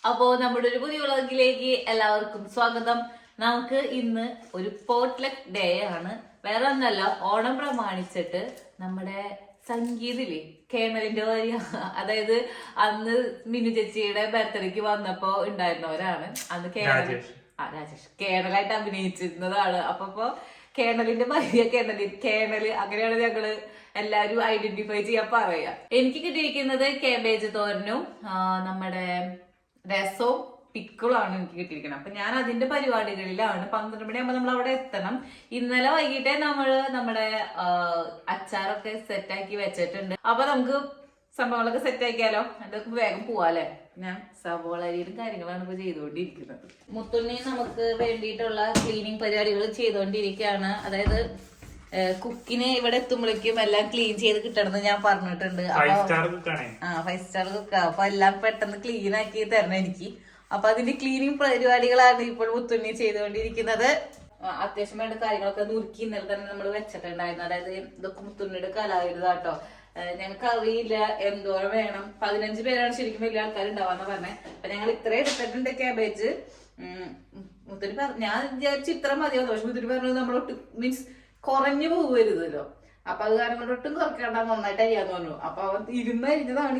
അപ്പോ നമ്മുടെ ഒരു പുതിയ വ്ളോഗിലേക്ക് എല്ലാവർക്കും സ്വാഗതം. നമുക്ക് ഇന്ന് ഒരു പോട്ട്ലക്ക് ഡേ ആണ്. വേറെ ഒന്നല്ല, ഓണം പ്രമാണിച്ചിട്ട് നമ്മുടെ സംഗീതില് കേണലിന്റെ വരി, അതായത് അന്ന് മിനു ചേച്ചിയുടെ ബർത്ത്ഡേക്ക് വന്നപ്പോ ഉണ്ടായിരുന്നവരാണ്. അന്ന് രാജേഷ് കേണലായിട്ട് അഭിനയിച്ചിരുന്നതാണ്. അപ്പൊ കേണലിന്റെ ഭാര്യ കേണല് അങ്ങനെയാണ് ഞങ്ങള് എല്ലാരും ഐഡന്റിഫൈ ചെയ്യാൻ പറയാ. എനിക്ക് കിട്ടിയിരിക്കുന്നത് കേബേജ് തോരനും നമ്മുടെ രസവും പിക്കിളാണ് എനിക്ക് കിട്ടിയിരിക്കുന്നത്. അപ്പൊ ഞാൻ അതിന്റെ പരിപാടികളിലാണ്. 12 മണിയാകുമ്പോ നമ്മൾ അവിടെ എത്തണം. ഇന്നലെ വൈകിട്ടേ നമ്മുടെ അച്ചാറൊക്കെ സെറ്റാക്കി വെച്ചിട്ടുണ്ട്. അപ്പൊ നമുക്ക് സംഭവങ്ങളൊക്കെ സെറ്റ് ആക്കിയാലോ, അതൊക്കെ വേഗം പോവാല്ലേ. ഞാൻ സവോളരിയും കാര്യങ്ങളാണ് ഇപ്പൊ ചെയ്തുകൊണ്ടിരിക്കുന്നത്. മുത്തുണ്ണി നമുക്ക് വേണ്ടിയിട്ടുള്ള ക്ലീനിങ് പരിപാടികൾ ചെയ്തുകൊണ്ടിരിക്കുകയാണ്. അതായത് കുക്കിനെ ഇവിടെ എത്തുമ്പോഴേക്കും എല്ലാം ക്ലീൻ ചെയ്ത് കിട്ടണമെന്ന് ഞാൻ പറഞ്ഞിട്ടുണ്ട്. 5 സ്റ്റാർ കുക്ക്. അപ്പൊ എല്ലാം പെട്ടെന്ന് ക്ലീൻ ആക്കി തരണം എനിക്ക്. അപ്പൊ അതിന്റെ ക്ലീനിങ് പരിപാടികളാണ് ഇപ്പോൾ മുത്തുണ്ണി ചെയ്തുകൊണ്ടിരിക്കുന്നത്. അത്യാവശ്യം വേണ്ട കാര്യങ്ങളൊക്കെ നുറുക്കി ഇന്നലെ തന്നെ നമ്മൾ വെച്ചിട്ടുണ്ടായിരുന്നു. അതായത് ഇതൊക്കെ മുത്തുണ്ണിയുടെ കലാവിരുതാട്ടോ. ഞങ്ങൾക്ക് അറിയില്ല എന്തോരം വേണം. 15 പേരാണ് ശരിക്കും വലിയ ആൾക്കാരുണ്ടാവാന്ന് പറഞ്ഞത്. അപ്പൊ ഞങ്ങൾ ഇത്ര എടുത്തിട്ടുണ്ട് ക്യാബേജ്. മുത്തുണ്ണി ഞാൻ വിചാരിച്ചു ഇത്ര മതിയാവുന്നു. പക്ഷെ മുത്തുണ്ണി പറഞ്ഞത് നമ്മളൊട്ട് മീൻസ് കുറഞ്ഞു പോകരുതല്ലോ. അപ്പൊ അത് കാരണം കൊണ്ട് ഒട്ടും കുറയ്ക്കണ്ട, നന്നായിട്ട് അരിയാന്ന് പറഞ്ഞു. അപ്പൊ അവൻ ഇരുന്നരിഞ്ഞതാണ്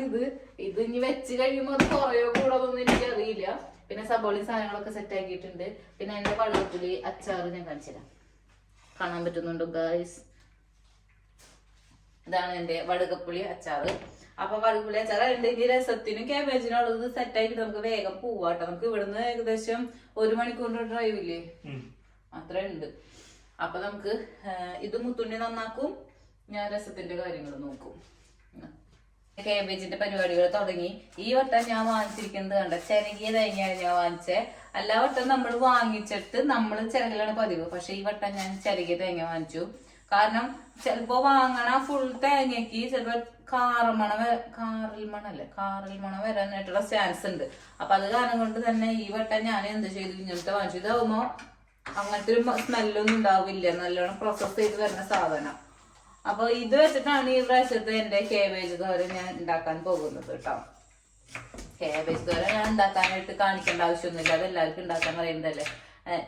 ഇത് ഇനി വെച്ച് കഴിയുമ്പോൾ അത് കുറയോ കൂടോന്നൊന്നും എനിക്ക് അറിയില്ല. പിന്നെ സബോളി സാധനങ്ങളൊക്കെ സെറ്റ് ആക്കിയിട്ടുണ്ട്. പിന്നെ എന്റെ വെള്ളപ്പുളി അച്ചാറ് ഞാൻ കാണിച്ചുതരാം. കാണാൻ പറ്റുന്നുണ്ടോ ഗായ്സ്? ഇതാണ് എന്റെ വടുകപ്പുളി അച്ചാറ്. അപ്പൊ വടുകപ്പുളി അച്ചാറ് ഉണ്ടെങ്കിൽ രസത്തിനും ക്യാബേജിനും ഉള്ളത് സെറ്റ് ആക്കിട്ട് നമുക്ക് വേഗം പോവാട്ടോ. നമുക്ക് ഇവിടുന്ന് ഏകദേശം 1 മണിക്കൂറിന്റെ ഡ്രൈവ് ഇല്ലേ, അത്ര ഉണ്ട്. അപ്പൊ നമുക്ക് ഇത് മുത്തുണ്ണി നന്നാക്കും, ഞാൻ രസത്തിന്റെ കാര്യങ്ങൾ നോക്കും. കേബേജിന്റെ പരിപാടികൾ തുടങ്ങി. ഈ വട്ടം ഞാൻ വാങ്ങിച്ചിരിക്കുന്നത് കണ്ട ചെറുകിയ തേങ്ങയാണ് ഞാൻ വാങ്ങിച്ചേ. എല്ലാ വട്ടം നമ്മൾ വാങ്ങിച്ചിട്ട് നമ്മൾ ചിരകലാണ് പതിവ്. പക്ഷെ ഈ വട്ടം ഞാൻ ചെറുകിയ തേങ്ങ വാങ്ങിച്ചു. കാരണം ചിലപ്പോ വാങ്ങണ ഫുൾ തേങ്ങയ്ക്ക് ചിലപ്പോ കാറിൽ മണം വരാനായിട്ടുള്ള ചാൻസ് ഉണ്ട്. അപ്പൊ അത് കാരണം കൊണ്ട് തന്നെ ഈ വട്ടം ഞാൻ എന്ത് ചെയ്തു, ഇങ്ങനത്തെ വാങ്ങിച്ചു. ഇതാവുമ്പോ അങ്ങനത്തെ ഒരു സ്മെല്ലൊന്നും ഉണ്ടാവില്ല, നല്ലോണം പ്രോസസ് ചെയ്ത് വരുന്ന സാധനം. അപ്പൊ ഇത് വെച്ചിട്ടാണ് ഈ പ്രാവശ്യത്തെ എന്റെ കേബേജ് തോരൻ ഞാൻ ഉണ്ടാക്കാൻ പോകുന്നത് കേട്ടോ. കേബേജ് തോരൻ ഞാൻ ഉണ്ടാക്കാനായിട്ട് കാണിക്കേണ്ട ആവശ്യമൊന്നുമില്ല, അത് എല്ലാവർക്കും ഉണ്ടാക്കാൻ അറിയുന്നതല്ലേ.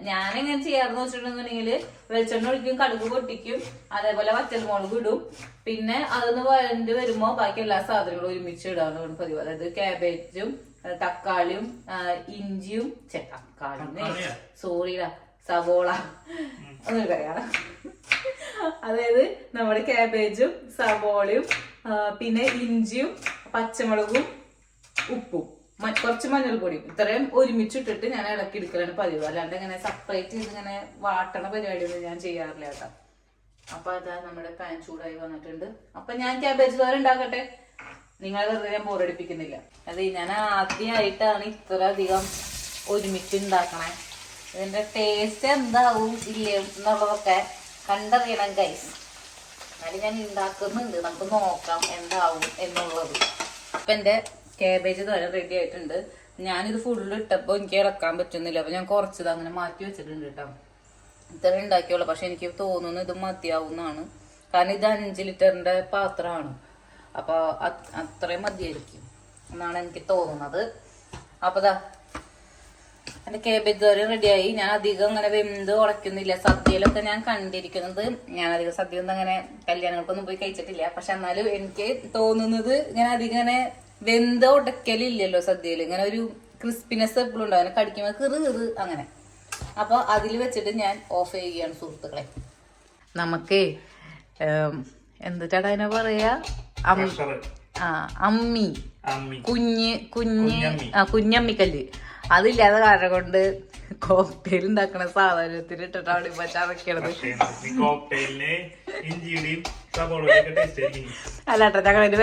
ഞാനെങ്ങനെ ചെയ്യാറെന്ന് വെച്ചിട്ടുണ്ടെന്നുണ്ടെങ്കിൽ വെളിച്ചെണ്ണ ഒഴിക്കും, കടുക് പൊട്ടിക്കും, അതേപോലെ വറ്റൽമുളക് ഇടും. പിന്നെ അതൊന്ന് വഴണ്ട് വരുമ്പോ ബാക്കി എല്ലാ സാധനങ്ങളും ഒരുമിച്ച് ഇടാണ് പതിവ്. അതായത് കാബേജും തക്കാളിയും ഇഞ്ചിയും സവോള ഒന്നും പറയാ. അതായത് നമ്മുടെ കാബേജും സവോളയും പിന്നെ ഇഞ്ചിയും പച്ചമുളകും ഉപ്പും കുറച്ച് മഞ്ഞൾപ്പൊടിയും ഇത്രയും ഒരുമിച്ചിട്ടിട്ട് ഞാൻ ഇളക്കി എടുക്കലാണ് പതിവ്. അല്ലാണ്ട് ഇങ്ങനെ സെപ്പറേറ്റ് ചെയ്ത് ഇങ്ങനെ വാട്ടണ പരിപാടിയൊന്നും ഞാൻ ചെയ്യാറില്ല കേട്ടോ. അപ്പൊ അതാ നമ്മുടെ പാൻ ചൂടായി വന്നിട്ടുണ്ട്. അപ്പൊ ഞാൻ ക്യാബേജ് തോരൻ ഉണ്ടാക്കട്ടെ, നിങ്ങളെ വെറുതെ ഞാൻ ബോറടിപ്പിക്കുന്നില്ല. അത് ഞാൻ ആദ്യമായിട്ടാണ് ഇത്ര അധികം ഒരുമിച്ച് ഉണ്ടാക്കണേ. ഇതിന്റെ ടേസ്റ്റ് എന്താവും ഇല്ലേ എന്നുള്ളതൊക്കെ കണ്ടറിയണം ഗൈസ്. എന്നാലും ഞാൻ ഉണ്ടാക്കുന്നുണ്ട്, നമുക്ക് നോക്കാം എന്താവും എന്നുള്ളത്. അപ്പൊ എന്റെ കാബേജ് തോരൻ റെഡി ആയിട്ടുണ്ട്. ഞാനിത് ഫുള്ള് ഇട്ടപ്പോ എനിക്ക് ഇറക്കാൻ പറ്റുന്നില്ല. അപ്പൊ ഞാൻ കുറച്ചത് അങ്ങനെ മാറ്റി വെച്ചിട്ടുണ്ട് കേട്ടോ. ഇത്ര ഉണ്ടാക്കിയുള്ളൂ. പക്ഷെ എനിക്ക് തോന്നുന്നു ഇത് മതിയാവുന്നതാണ്. കാരണം ഇത് 5 ലിറ്ററിന്റെ പാത്രമാണ്. അപ്പൊ അത്രയും മതിയായിരിക്കും എന്നാണ് എനിക്ക് തോന്നുന്നത്. അപ്പൊ ദാ എന്റെ കേബേജ് തോരൻ റെഡിയായി. ഞാൻ അധികം അങ്ങനെ വെന്ത് ഉടയ്ക്കുന്നില്ല. സദ്യയിലൊക്കെ ഞാൻ കണ്ടിരിക്കുന്നത്, ഞാൻ അധികം സദ്യ ഒന്നും അങ്ങനെ കല്യാണങ്ങൾക്കൊന്നും പോയി കഴിച്ചിട്ടില്ല. പക്ഷെ എന്നാലും എനിക്ക് തോന്നുന്നത് ഞാൻ അധികം അങ്ങനെ വെന്ത് ഉടക്കലില്ലല്ലോ സദ്യയിൽ. ഇങ്ങനെ ഒരു ക്രിസ്പിനെസ് എപ്പോഴും ഉണ്ടാവും, അങ്ങനെ കടിക്കുമ്പോൾ കിറ് അങ്ങനെ. അപ്പൊ അതിൽ വെച്ചിട്ട് ഞാൻ ഓഫ് ചെയ്യുകയാണ് സുഹൃത്തുക്കളെ. നമുക്ക് എന്തിട്ടാണ് അതിനെ പറയാ, അമ്മി, കുഞ്ഞമ്മിക്കല്ല് അതില്ലാതെ കാരണം കൊണ്ട് കോക്ടെയിൽ ഉണ്ടാക്കണ സാധനത്തിന് ഇട്ടിട്ടാണ് ഇപ്പൊ ചതക്കണത്. അല്ലാട്ടോ, ഞങ്ങളിന്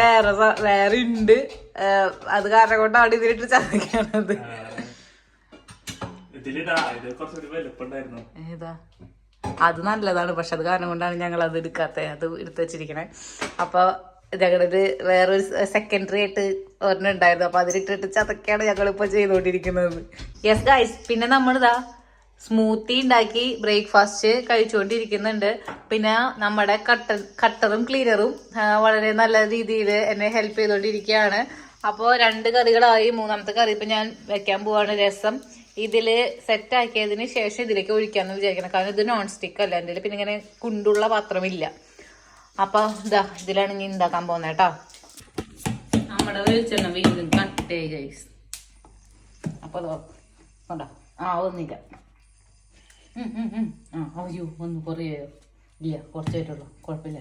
വേറെ ഉണ്ട്. അത് കാരണം കൊണ്ടാണ് ഇതിലിട്ട് ചതക്കണത്. ഏതാ അത് നല്ലതാണ്, പക്ഷെ അത് കാരണം കൊണ്ടാണ് ഞങ്ങൾ അത് എടുക്കാത്ത, അത് എടുത്ത് വെച്ചിരിക്കണേ. അപ്പൊ ഞങ്ങളൊരു വേറൊരു സെക്കൻഡറി ആയിട്ട് ഒരെണ്ണം ഉണ്ടായിരുന്നു. അപ്പൊ അതിലിട്ടിട്ട് ചതക്കാണ് ഞങ്ങളിപ്പോ ചെയ്തുകൊണ്ടിരിക്കുന്നത്. യെസ് ഗൈസ്, പിന്നെ നമ്മളിതാ സ്മൂത്തി ഉണ്ടാക്കി ബ്രേക്ക്ഫാസ്റ്റ് കഴിച്ചുകൊണ്ടിരിക്കുന്നുണ്ട്. പിന്നെ നമ്മുടെ കട്ടറും ക്ലീനറും വളരെ നല്ല രീതിയിൽ എന്നെ ഹെൽപ്പ് ചെയ്തുകൊണ്ടിരിക്കുകയാണ്. അപ്പോ 2 കറികളായി. 3ാമത്തെ കറി ഇപ്പൊ ഞാൻ വെക്കാൻ പോവാണ്. രസം ഇതില് സെറ്റ് ആക്കിയതിന് ശേഷം ഇതിലേക്ക് ഒഴിക്കാന്ന് വിചാരിക്കണം. കാരണം ഇത് നോൺ സ്റ്റിക്ക് അല്ല, എന്റെ പിന്നെ ഇങ്ങനെ കുണ്ടുള്ള പാത്രമില്ല. അപ്പൊ ഇതാ ഇതിലാണ് ഇനി ഉണ്ടാക്കാൻ പോകുന്നത് കേട്ടോ. നമ്മുടെ വെളിച്ചെണ്ണ വീണ്ടും കട്ടേ ഗൈസ്. അപ്പൊ കൊണ്ടോ ഒന്നില്ല. അയ്യോ ഒന്ന് കുറയോ ഇല്ല, കുറച്ചായിട്ടുള്ളൂ, കുഴപ്പമില്ല.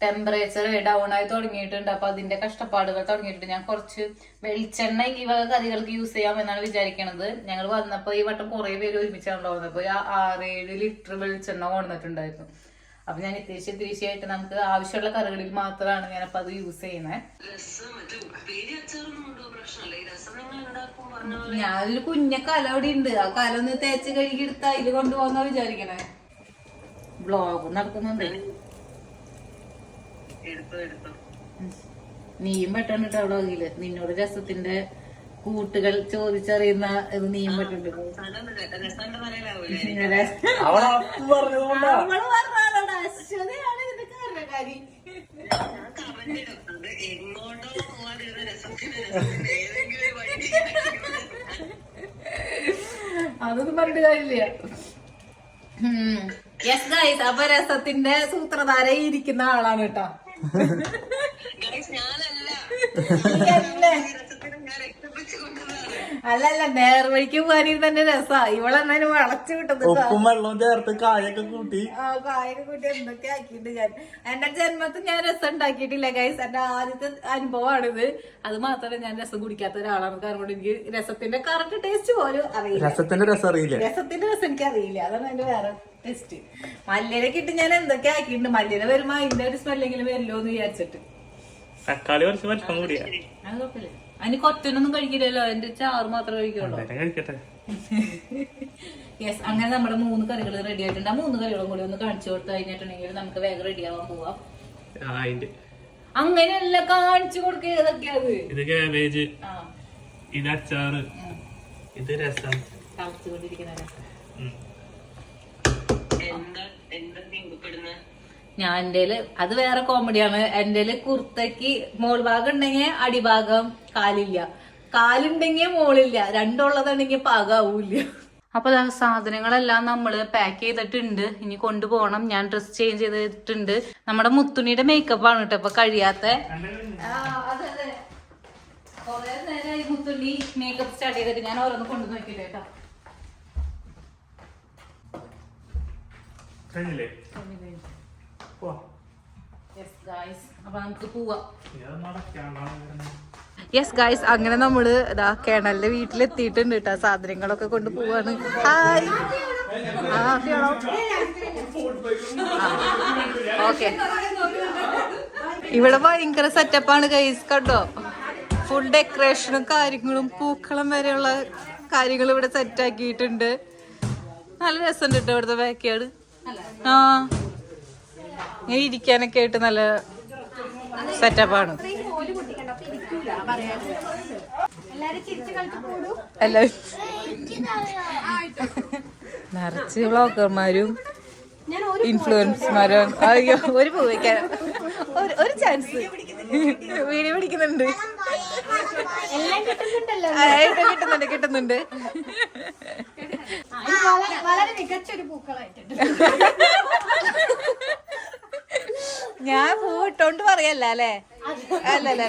ടെമ്പറേച്ചർ ഡൗൺ ആയി തുടങ്ങിയിട്ടുണ്ട്. അപ്പൊ അതിന്റെ കഷ്ടപ്പാടുകൾ തുടങ്ങിയിട്ടുണ്ട്. ഞാൻ കുറച്ച് വെളിച്ചെണ്ണ ഈ വക കറികൾക്ക് യൂസ് ചെയ്യാം എന്നാണ് വിചാരിക്കണത്. ഞങ്ങൾ വന്നപ്പോ ഈ വട്ടം കുറെ പേര് ഒരുമിച്ചാണല്ലോ വന്നപ്പോ 6-7 ലിറ്റർ വെളിച്ചെണ്ണ കൊണ്ടുവന്നിട്ടുണ്ടായിരുന്നു. അപ്പൊ ഞാൻ ഇത്തിരിശായിട്ട് നമുക്ക് ആവശ്യമുള്ള കറികളിൽ മാത്രമാണ് ഞാനപ്പോ അത് യൂസ് ചെയ്യുന്നത്. ഞാനൊരു കുഞ്ഞ കല അവിടെ ഉണ്ട്. ആ കല ഒന്ന് തേച്ച് കഴുകി എടുത്താ ഇത് കൊണ്ടുപോകാന്നാ വിചാരിക്കണേ. ബ്ലോഗ് നടക്കുന്നുണ്ട്. നീയും പെട്ടെന്നിട്ട് അവിടെ വകില്ല. നിന്നോട് രസത്തിന്റെ കൂട്ടുകൾ ചോദിച്ചറിയുന്ന ഇത് നീയും പെട്ടുണ്ട്. അശ്വതയാണ് ഇതിന്റെ കാരണക്കാരി. അതൊന്നും പറഞ്ഞിട്ട് കാര്യമില്ല. യെസ് ഗൈസ്, അപ്പൊ രസത്തിന്റെ സൂത്രധാര ഇരിക്കുന്ന ആളാണ് കേട്ടോ. അല്ലല്ല, നേർവഴിക്ക് പോകാനും തന്നെ രസാ. ഇവളെന്നാലും വളച്ചു വിട്ടത് വെള്ളവും ചേർത്ത് കായൊക്കെ കൂട്ടി എന്തൊക്കെ ആക്കിയിട്ട് ഞാൻ എന്റെ ജന്മത്തിൽ ഞാൻ രസം ഉണ്ടാക്കിയിട്ടില്ല ഗൈസ്. എന്റെ ആദ്യത്തെ അനുഭവമാണിത്. അത് മാത്രമല്ല, ഞാൻ രസം കുടിക്കാത്ത ഒരാളാണ്. കാരണം എനിക്ക് രസത്തിന്റെ കറക്റ്റ് ടേസ്റ്റ് പോലും അറിയില്ല. രസത്തിന്റെ രസം എനിക്ക് അറിയില്ല. അതാണ് എന്റെ വേറെ ടെസ്റ്റ്. മല്ലിയിലൊക്കെ ഇട്ട് ഞാൻ എന്തൊക്കെ ആക്കിയിട്ടുണ്ട്. മല്ലിയില വരുമ്പോ അതിന്റെ ഒരു സ്മെല്ലെങ്കിലും വരില്ലോ എന്ന് വിചാരിച്ചിട്ട്. തക്കാളി കുറച്ച് വലിപ്പം കൂടിയാ അത് കുഴപ്പമില്ല. അതിന് കൊറ്റനൊന്നും കഴിക്കില്ലല്ലോ, എന്റെ ചാറ് മാത്രമേ കഴിക്കുള്ളൂ. യെസ്, അങ്ങനെ നമ്മുടെ 3 കറികൾ റെഡി ആയിട്ടുണ്ട്. ആ 3 കറികളും കൂടി ഒന്ന് കാണിച്ചു കൊടുത്തു കഴിഞ്ഞിട്ടുണ്ടെങ്കിൽ നമുക്ക് വേഗം റെഡി ആവാൻ പോവാം. അങ്ങനെയല്ല, കാണിച്ചു കൊടുക്കുക. ഏതൊക്കെയാണ്? ഇത് കാബേജ്, ഇത് അച്ചാറ്, ഇത് രസം. കളിച്ചുകൊണ്ടിരിക്കുന്ന രസം. ഞാൻ എന്റെ അത് വേറെ കോമഡിയാണ്. എന്റെ കുർത്തക്ക് മോൾ ഭാഗം ഉണ്ടെങ്കിൽ അടിഭാഗം കാലില്ല, കാലുണ്ടെങ്കിൽ മോളില്ല, രണ്ടുള്ളതുണ്ടെങ്കിൽ പാകാവൂല്ല. അപ്പൊ സാധനങ്ങളെല്ലാം നമ്മള് പാക്ക് ചെയ്തിട്ടുണ്ട്. ഇനി കൊണ്ടുപോകണം. ഞാൻ ഡ്രസ് ചേഞ്ച് ചെയ്തിട്ടുണ്ട്. നമ്മുടെ മുത്തുണിയുടെ മേക്കപ്പ് ആണ് കേട്ടോ ഇപ്പൊ കഴിയാത്ത. കൊറേ നേരമായി മുത്തുണ്ണി മേക്കപ്പ് സ്റ്റാർട്ട് ചെയ്തിട്ട്. ഞാൻ ഓരോന്ന് കൊണ്ടു നോക്കില്ല കേട്ടോ. യെസ് ഗായ്സ്, അങ്ങനെ നമ്മള് കേണലിന്റെ വീട്ടിലെത്തിയിട്ടുണ്ട് കേട്ടോ. സാധനങ്ങളൊക്കെ കൊണ്ട് പോവാണ്. ഹായ്. ഓക്കെ, ഇവിടെ ഭയങ്കര സെറ്റപ്പാണ് ഗൈസ് കണ്ടോ. ഫുൾ ഡെക്കറേഷനും കാര്യങ്ങളും പൂക്കളം വരെയുള്ള കാര്യങ്ങൾ ഇവിടെ സെറ്റ് ആക്കിയിട്ടുണ്ട്. നല്ല രസമുണ്ട് കേട്ടോ ഇവിടുത്തെ ബാക്ക്യാർഡ്. ഇങ്ങനെ ഇരിക്കാനൊക്കെ ആയിട്ട് നല്ല സെറ്റപ്പാണ്. എല്ലാവരും നിറച്ച് വ്ളോഗർമാരും ഇൻഫ്ലുവൻസർമാരും. അയ്യോ, ഒരു പോയിക്കാൻ ഒരു ചാൻസ് വീഡിയോ പിടിക്കുന്നുണ്ട്. കിട്ടുന്നുണ്ട്. വളരെ മികച്ചൊരു പൂക്കളായിട്ടുണ്ട്. ഞാൻ പൂ ഇട്ടോണ്ട് പറയല്ല അല്ലേ? അല്ലല്ല,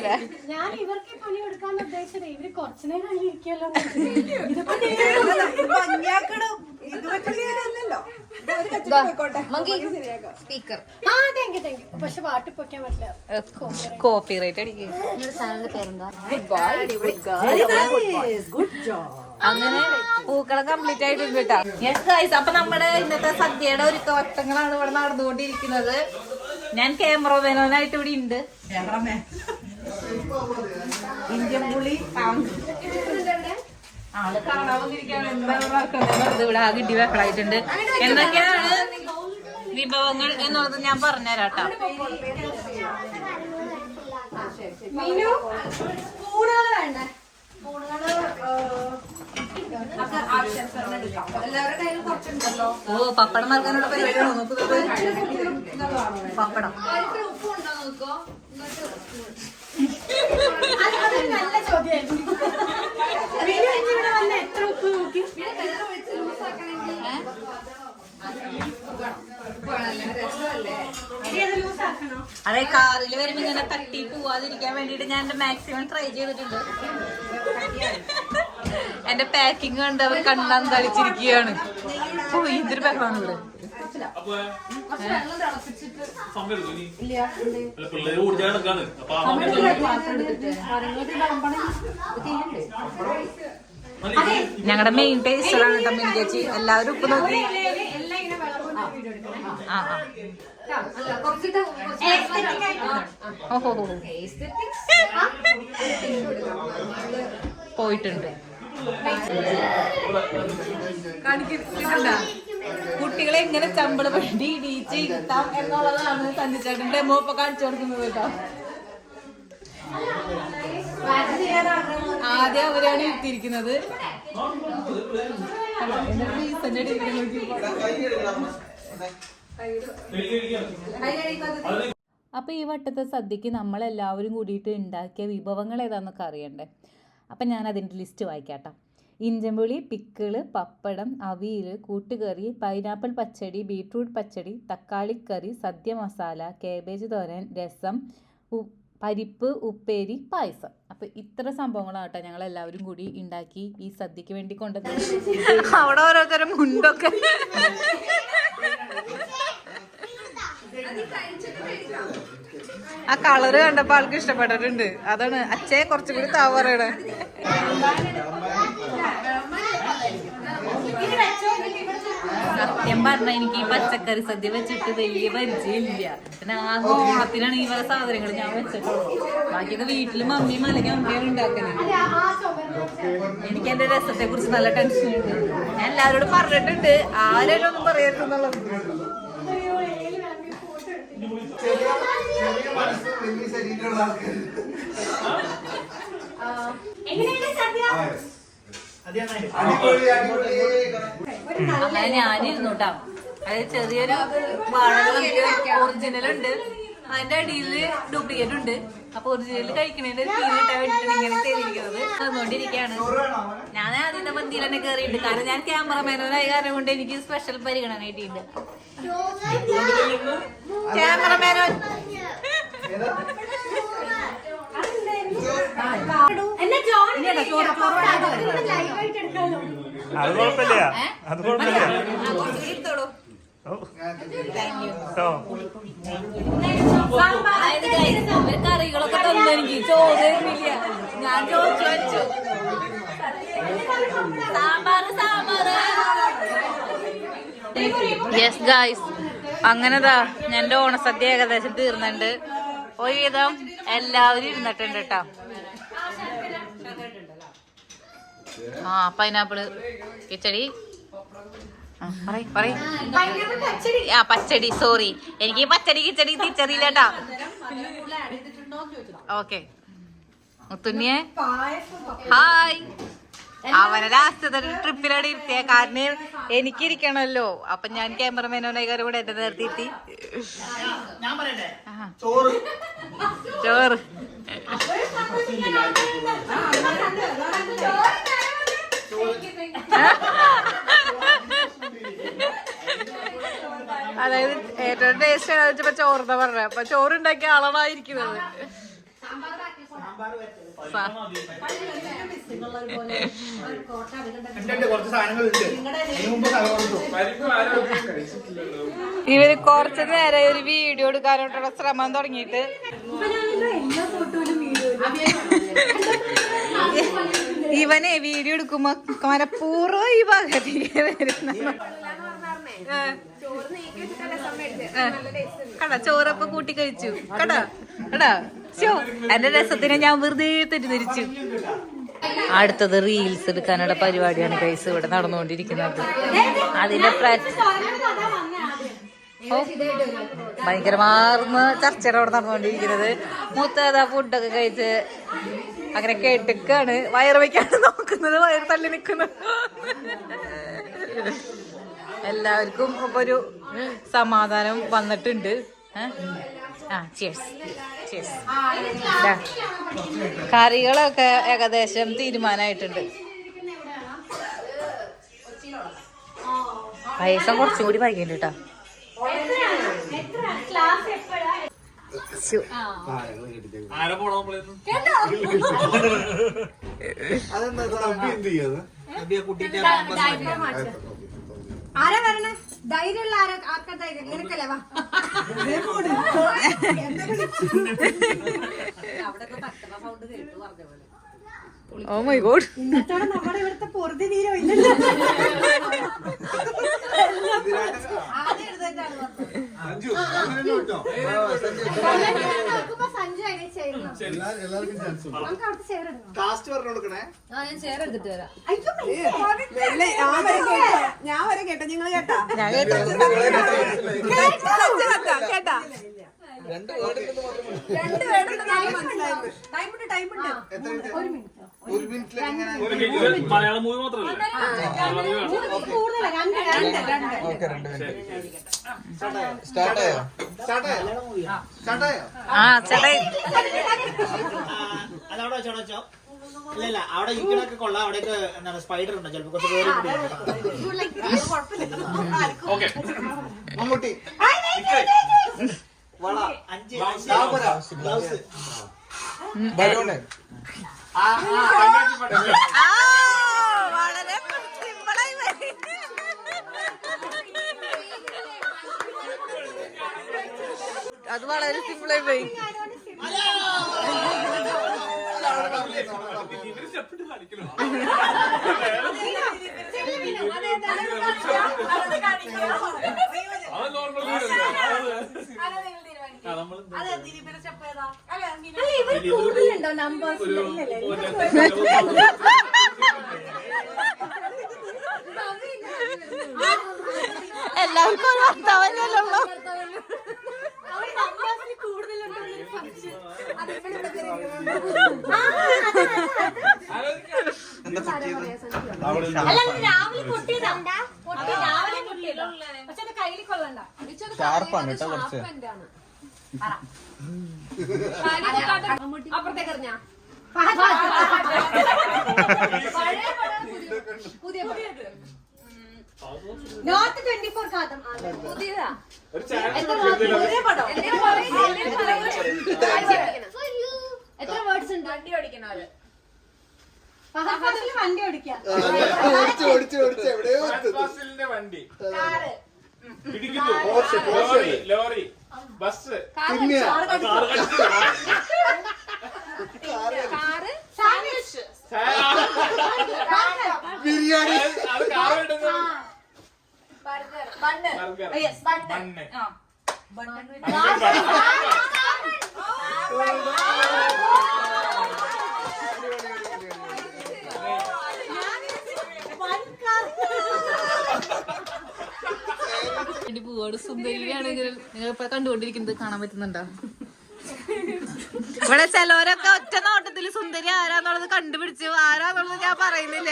ഞാൻ ഇവർക്ക് പണി കൊടുക്കാൻ ഉദ്ദേശിച്ചത് ഇവര് കുറച്ചു നേരം ഇരിക്കല്ലോ. പക്ഷെ പാട്ട് പൊക്കാൻ പറ്റില്ല, കോപ്പിറൈറ്റ് അടിക്കും. അങ്ങനെ പൂക്കളെ കംപ്ലീറ്റ് ആയിട്ടുണ്ട് കേട്ടോ. യെസ് ഗൈസ്, അപ്പൊ നമ്മുടെ ഇന്നത്തെ സദ്യയുടെ ഒരുക്കവട്ടങ്ങളാണ് ഇവിടെ നടന്നുകൊണ്ടിരിക്കുന്നത്. ഞാൻ ക്യാമറമാനായിട്ട് ഇവിടെ ഉണ്ട്. ഇന്ത്യൻ പുളി ആള് കാണാൻ വന്നിരിക്കുകയാണ്. എന്താണ് ഇവിടെ ആകെ ഇടി വെക്കളായിട്ടുണ്ട്. എന്തൊക്കെയാണ് വിഭവങ്ങൾ എന്നുള്ളത് ഞാൻ പറഞ്ഞുതരാട്ടോ. ഓ, പപ്പടം നൽകാനുള്ള പരിപാടിയാണോ? പപ്പടം അതൊരു നല്ല ചോദ്യമായിരുന്നു. ഇവിടെ വന്ന് എത്ര ഉപ്പ് നോക്കി അതെ കാറിൽ വരുമ്പോ ഇങ്ങനെ തട്ടി പോവാതിരിക്കാൻ വേണ്ടിട്ട് ഞാൻ എന്റെ മാക്സിമം ട്രൈ ചെയ്തിട്ടുണ്ട്. എന്റെ പാക്കിങ് കണ്ട് അവർ കണ്ണാൻ തളിച്ചിരിക്കുകയാണ്. ഇതൊരു ബഹളമാണ് ഇവിടെ. ഞങ്ങളുടെ മെയിൻ ടേസ്റ്ററാണ് കേട്ടോ മിനിക്കേച്ചി. എല്ലാവരും ഉപ്പ് നോക്കി. പോയിട്ടുണ്ട്. കുട്ടികളെ എങ്ങനെ ചമ്പള വേണ്ടി ഇടിച്ച് ഇരുത്താം എന്നുള്ളതാണ് സഞ്ജിച്ചേട്ടൻ ഡെമോ ഇപ്പൊ കാണിച്ചു കൊടുക്കുന്നത് കേട്ടോ. ആദ്യം അവരാണ് ഇരുത്തിയിരിക്കുന്നത്. അപ്പൊ ഈ വട്ടത്തെ സദ്യക്ക് നമ്മളെല്ലാവരും കൂടിയിട്ട് ഉണ്ടാക്കിയ വിഭവങ്ങൾ ഏതാന്നൊക്കെ അറിയണ്ടേ. അപ്പം ഞാൻ അതിൻ്റെ ലിസ്റ്റ് വായിക്കാട്ടോ. ഇഞ്ചമ്പുളി, പിക്കിള്, പപ്പടം, അവിയൽ, കൂട്ടുകറി, പൈനാപ്പിൾ പച്ചടി, ബീട്രൂട്ട് പച്ചടി, തക്കാളിക്കറി, സദ്യ മസാല, കേബേജ് തോരൻ, രസം, പരിപ്പ്, ഉപ്പേരി, പായസം. അപ്പം ഇത്ര സംഭവങ്ങളാട്ടോ ഞങ്ങൾ എല്ലാവരും കൂടി ഉണ്ടാക്കി ഈ സദ്യക്ക് വേണ്ടി കൊണ്ടുവന്നത്. അവിടെ ഓരോരുത്തരും മുണ്ടൊക്കെ ആ കളറ് കണ്ടപ്പോ ആൾക്ക് ഇഷ്ടപ്പെട്ടിട്ടുണ്ട്. അതാണ് അച്ഛയെ കുറച്ചും കൂടി താ പറയണേ. സത്യം പറഞ്ഞ എനിക്ക് ഈ പച്ചക്കറി സദ്യ വെച്ചിട്ട് വലിയ പരിചയമില്ല. പിന്നെ ആ ഓണത്തിനാണ് ഈ വക സാധനങ്ങൾ ഞാൻ വെച്ചിട്ടുള്ളൂ. ബാക്കിയൊക്കെ വീട്ടില് മമ്മിയും അല്ലെങ്കിൽ അമ്മയും ഉണ്ടാക്കുന്നത്. എനിക്ക് എന്റെ രസത്തെ കുറിച്ച് നല്ല ടെൻഷൻ ഉണ്ട്. ഞാൻ എല്ലാവരോടും പറഞ്ഞിട്ടുണ്ട്, ആരും ഒന്നും പറയരുതെന്നുള്ളത്. അങ്ങനെ ഞാനിരുന്നു കേട്ടോ. അതായത് ചെറിയൊരു ഒറിജിനൽ ഉണ്ട്, അതിന്റെ അടിയില് ഡ്യൂപ്ലിക്കേറ്റ് ഉണ്ട്. അപ്പൊ ഒറിജിനൽ കഴിക്കണേന്റെ ഒരു ഫീൽ കിട്ടാൻ വേണ്ടിട്ടാണ് ഇങ്ങനെ ചെയ്തിരിക്കുന്നത്. വന്നുകൊണ്ടിരിക്കുകയാണ്. ഞാൻ ആദ്യത്തെ പന്തിയിൽ തന്നെ കയറിയിട്ടുണ്ട്. കാരണം ഞാൻ ക്യാമറമാനായ കാരണം കൊണ്ട് എനിക്ക് സ്പെഷ്യൽ പരിഗണന കിട്ടിയിട്ടുണ്ട്. ക്യാമറമാനോ അത് കുഴപ്പമില്ല, അത് കുഴപ്പമില്ല. കറികളൊക്കെ തന്നു എനിക്ക്. ചോറ് ഇല്ല, ഞാൻ ചോദിച്ചു വെച്ചു. യെസ് ഗായ്സ്, അങ്ങനെതാ എന്റെ ഓണസദ്യ ഏകദേശം തീർന്നുണ്ട്. ഒരുവിധം എല്ലാവരും ഇരുന്നിട്ടുണ്ട് കേട്ടോ. ആ പൈനാപ്പിള് കിച്ചടി, ആ പച്ചടി, സോറി എനിക്ക് പച്ചടി കിച്ചടി തിരിച്ചറിയില്ല കേട്ടാ. ഓക്കെ മുത്തുണ്ണിയെ ഹായ്. അവനെ ലാസ്റ്റത്തെ ട്രിപ്പിലാണ് ഇരുത്തിയ. കാരണം എനിക്കിരിക്കണല്ലോ. അപ്പൊ ഞാൻ ക്യാമറമാനോനേക്കാരും കൂടെ എന്റെ നിർത്തിയിരുത്തി. ചോറ് അതായത് ഏറ്റവും ടേസ്റ്റ് വെച്ചപ്പോ ചോറിന്റെ പറഞ്ഞ. അപ്പൊ ചോറുണ്ടാക്കിയ ആളായിരിക്കുന്നത്. ഇവര് കുറച്ചു നേരം ഒരു വീഡിയോ എടുക്കാനായിട്ടുള്ള ശ്രമം തുടങ്ങിയിട്ട് ഇവനെ വീഡിയോ എടുക്കുമ്പോ മനപ്പൂർവ്വം ഈ ഭാഗത്തേക്ക് വരുന്ന കടാ ചോറൊക്കെ കൂട്ടി കഴിച്ചു. കടാ കടാ ഷോ എന്റെ രസത്തിനെ ഞാൻ വെറുതെ തെറ്റിദ്ധരിച്ചു. അടുത്തത് റീൽസ് എടുക്കാനുള്ള പരിപാടിയാണ് ഗൈസ് ഇവിടെ നടന്നുകൊണ്ടിരിക്കുന്നത്. അതിന്റെ ഭയങ്കരമാർന്ന ചർച്ചയുടെ അവിടെ നടന്നുകൊണ്ടിരിക്കുന്നത്. മൂത്തതാ ഫുഡൊക്കെ കഴിച്ച് അങ്ങനെ കേട്ടിക്കാണ്. വയറ് വയ്ക്കാണ് നോക്കുന്നത്, വയറ് തള്ളി നിൽക്കുന്നത്. എല്ലാവർക്കും ഇപ്പൊ ഒരു സമാധാനം വന്നിട്ടുണ്ട്. കറികളൊക്കെ ഏകദേശം തീരുമാനമായിട്ടുണ്ട്. പായസം കുറച്ചും കൂടി വൈകില്ല കേട്ടോ. ആരാ വരണേ? ധൈര്യമുള്ള ആർക്കാ ധൈര്യം? നിനക്കല്ലേ? വാ. Oh my god. ഇന്നത്തോടെ നമ്മുടെ ഇവിടുത്തെ പൊറുതി തീരെ ഇല്ലല്ലോ. ഞാൻ വരെ കേട്ടോ, നിങ്ങൾ കേട്ടാ? കേട്ടാ? മലയാളം മൂവി മാത്രമല്ല. അതവിടെ വെച്ചോ. ഇല്ല അവിടെ ഇരിക്കണൊക്കെ കൊള്ളാം. അവിടെയൊക്കെ എന്താണ് സ്പൈഡർ ഉണ്ടോ ചിലപ്പോ കുറച്ച് പേര് മമ്മൂട്ടി വള 5 ബ്ലൗസ് വളരെ അത് വളരെ സിമ്പിളായി പോയി. കൂടുതലുണ്ടോ നമ്പേഴ്സ്? എല്ലാവർക്കും ഒരു ഭർത്താവല്ലോ. രാവിലെ പൊട്ടിയതാ. രാവിലെ പൊട്ടിയതോ? പക്ഷെ അത് കയ്യിൽ കൊള്ളണ്ട. ഷാർപ്പാണ് കേട്ടോ കുറച്ച്. അപ്പുറത്തേക്ക് എറിഞ്ഞാ പുതിയ നോർത്ത് 24 കാതം പുതിയതാ. എത്ര വേർഡ്സ് ഉണ്ട്? വണ്ടി ഓടിക്കണവര് വണ്ടി ഓടിക്കാം. വണ്ടി, കാറ്, ലോറി, ബസ്, ബിരിയാണി, പോവാട് സുന്ദരിയാണെങ്കിൽ നിങ്ങൾ ഇപ്പൊ കണ്ടുകൊണ്ടിരിക്കുന്നത് കാണാൻ പറ്റുന്നുണ്ടോ? ഇവിടെ ചിലവരൊക്കെ ഒറ്റ നോട്ടത്തിൽ സുന്ദരി ആരാന്നുള്ളത് കണ്ടുപിടിച്ചു. ആരാന്നുള്ളത് ഞാൻ പറയുന്നില്ല.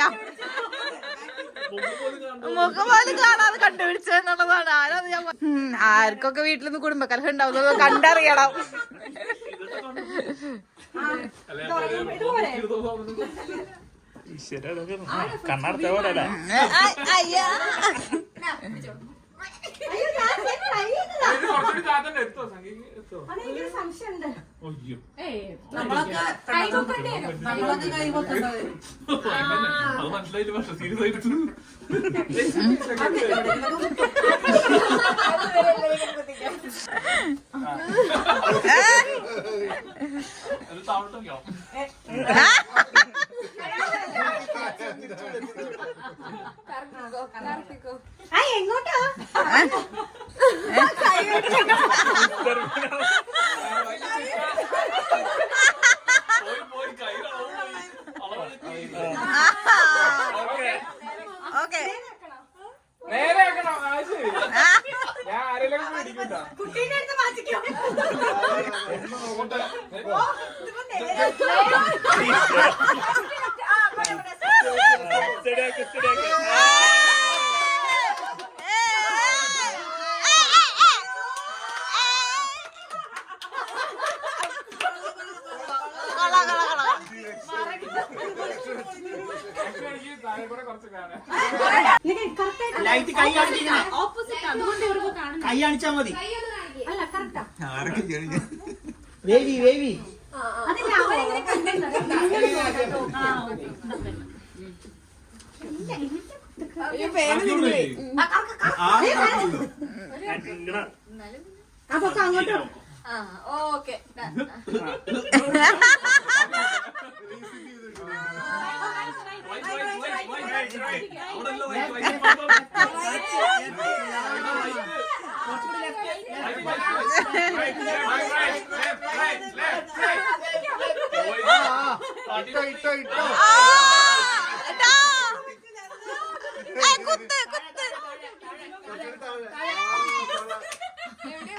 മുഖം പോലും കാണാതെ കണ്ടുപിടിച്ചു എന്നുള്ളതാണ്. ആരാന്ന് ഞാൻ ആർക്കൊക്കെ വീട്ടിൽ നിന്ന് കുടുംബക്കലഹം ഉണ്ടാവുന്നത് കണ്ടറിയണം. കണ്ണടച്ച പോലെയല്ല. സംശയമുണ്ട്. അത് മനസ്സിലായില്ല. പക്ഷെ സീരിയസ് ആയിട്ട് അത് താവട്ടോ. എങ്ങോട്ടാ? നേരെ ആക്കണം. ശരി, ഞാൻ ആരെങ്കിലും പിടിക്കണ്ട. കുട്ടീന്റെ അടുത്ത് മാറ്റിക്കോ. താഴെ കൂടെ കുറച്ച് കാണാം. ലൈറ്റ് കൈ കാണിച്ചിരിക്കണേ, ഓപ്പോസിറ്റ് അതുകൊണ്ട് ഇവർക്ക് കാണുന്നു. കൈ കാണിച്ചാ മതി. അല്ല കറക്റ്റാ. വേവി വേവി അതില്ല അവരെങ്ങനെ കണ്ടിട്ടുണ്ട്. അപ്പൊ അങ്ങോട്ട് ഓക്കെ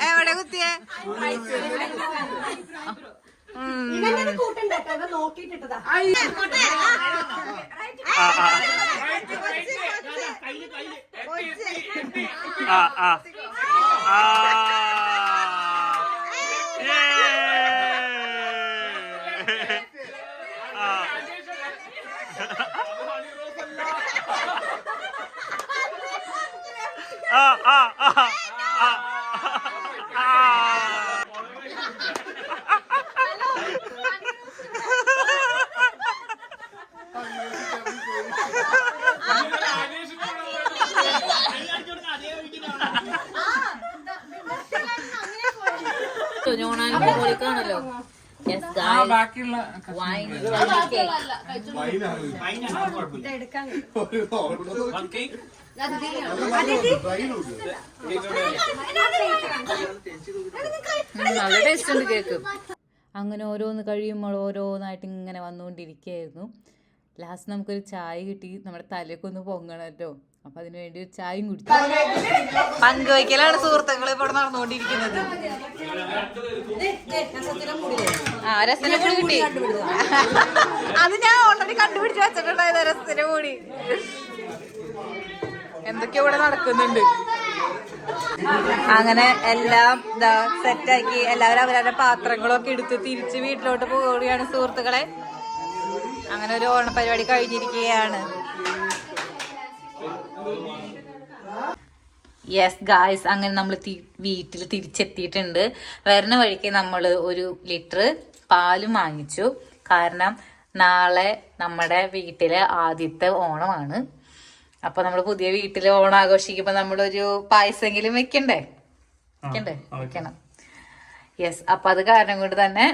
എവിടെ കുത്തിയേ? ഇവന്റെ കൂട്ടുണ്ടാട്ടോ ഇവ നോക്കിയിട്ടിട്ടതാ. ണല്ലോ. ബാക്കിയുള്ള നല്ല ടേസ്റ്റ് ഉണ്ട് കേക്ക്. അങ്ങനെ ഓരോന്ന് കഴിയുമ്പോൾ ഓരോന്നായിട്ട് ഇങ്ങനെ വന്നുകൊണ്ടിരിക്കുകയായിരുന്നു. ലാസ്റ്റ് നമുക്കൊരു ചായ കിട്ടി. നമ്മുടെ തലയൊക്കെ ഒന്ന് പൊങ്ങണല്ലോ. അപ്പൊ അതിനു വേണ്ടി ഒരു ചായയും കുടിച്ചു. പങ്കുവയ്ക്കലാണ് സുഹൃത്തുക്കളെ ഇപ്പോൾ നടന്നുകൊണ്ടിരിക്കുന്നത്. രസത്തിന്റെ പൊടി കിട്ടി. അത് ഞാൻ ഓൾറെഡി കണ്ടുപിടിച്ച് വെച്ചിട്ടുണ്ടായത് രസത്തിന്റെ പൊടി. എന്തൊക്കെയോ ഇവിടെ നടക്കുന്നുണ്ട്. അങ്ങനെ എല്ലാം സെറ്റാക്കി എല്ലാവരും അവരവരുടെ പാത്രങ്ങളൊക്കെ എടുത്ത് തിരിച്ച് വീട്ടിലോട്ട് പോവുകയാണ് സുഹൃത്തുക്കളെ. അങ്ങനെ ഒരു ഓണപരിപാടി കഴിഞ്ഞിരിക്കുകയാണ്. യെസ് ഗായ്സ്, അങ്ങനെ നമ്മൾ വീട്ടിൽ തിരിച്ചെത്തിയിട്ടുണ്ട്. വരുന്ന വഴിക്ക് നമ്മൾ 1 ലിറ്റർ പാലും വാങ്ങിച്ചു. കാരണം നാളെ നമ്മുടെ വീട്ടിലെ ആദ്യത്തെ ഓണമാണ്. അപ്പൊ നമ്മൾ പുതിയ വീട്ടിൽ ഓണം ആഘോഷിക്കുമ്പോ നമ്മളൊരു പായസെങ്കിലും വെക്കണ്ടേ? വെക്കണം. യെസ്, അപ്പൊ അത് കാരണം കൊണ്ട് തന്നെ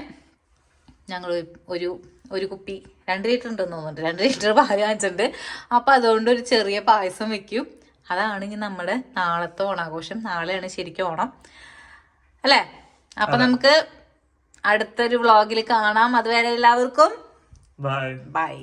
ഞങ്ങൾ ഒരു കുപ്പി 2 ലിറ്റർ ഉണ്ടെന്ന് തോന്നുന്നുണ്ട്, 2 ലിറ്റർ പാല് വാങ്ങിച്ചിട്ടുണ്ട്. അപ്പൊ അതുകൊണ്ട് ഒരു ചെറിയ പായസം വെക്കും. അതാണ് ഇനി നമ്മുടെ നാളത്തെ ഓണാഘോഷം. നാളെയാണ് ശരിക്കും ഓണം അല്ലേ? അപ്പൊ നമുക്ക് അടുത്തൊരു വ്ളോഗിൽ കാണാം. അതുവരെ എല്ലാവർക്കും ബൈ.